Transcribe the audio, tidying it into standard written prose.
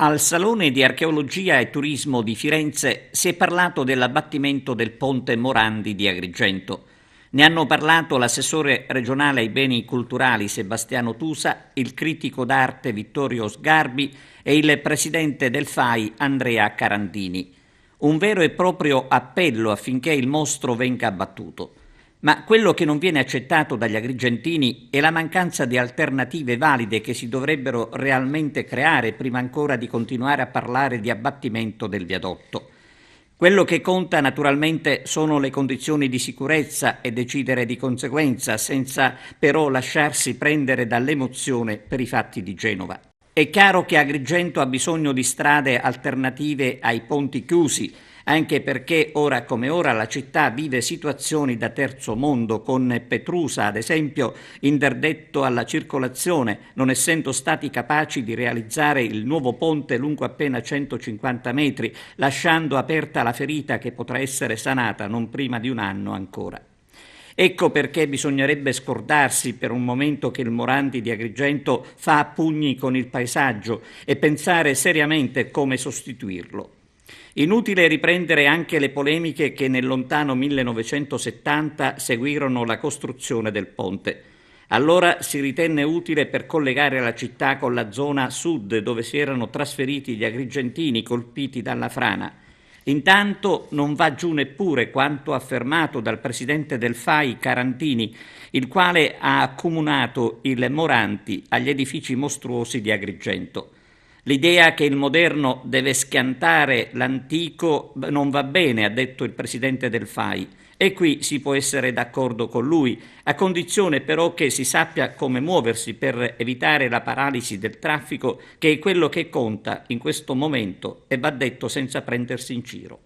Al Salone di Archeologia e Turismo di Firenze si è parlato dell'abbattimento del ponte Morandi di Agrigento. Ne hanno parlato l'assessore regionale ai beni culturali Sebastiano Tusa, il critico d'arte Vittorio Sgarbi e il presidente del FAI Andrea Carandini. Un vero e proprio appello affinché il mostro venga abbattuto. Ma quello che non viene accettato dagli agrigentini è la mancanza di alternative valide che si dovrebbero realmente creare prima ancora di continuare a parlare di abbattimento del viadotto. Quello che conta naturalmente sono le condizioni di sicurezza e decidere di conseguenza, senza però lasciarsi prendere dall'emozione per i fatti di Genova. È chiaro che Agrigento ha bisogno di strade alternative ai ponti chiusi, anche perché ora come ora la città vive situazioni da terzo mondo, con Petrusa, ad esempio, interdetto alla circolazione, non essendo stati capaci di realizzare il nuovo ponte lungo appena 150 metri, lasciando aperta la ferita che potrà essere sanata non prima di un anno ancora. Ecco perché bisognerebbe scordarsi per un momento che il Morandi di Agrigento fa a pugni con il paesaggio e pensare seriamente come sostituirlo. Inutile riprendere anche le polemiche che nel lontano 1970 seguirono la costruzione del ponte. Allora si ritenne utile per collegare la città con la zona sud dove si erano trasferiti gli agrigentini colpiti dalla frana. Intanto non va giù neppure quanto affermato dal presidente del FAI Carantini, il quale ha accomunato il Moranti agli edifici mostruosi di Agrigento. L'idea che il moderno deve schiantare l'antico non va bene, ha detto il presidente del FAI, e qui si può essere d'accordo con lui, a condizione però che si sappia come muoversi per evitare la paralisi del traffico, che è quello che conta in questo momento e va detto senza prendersi in giro.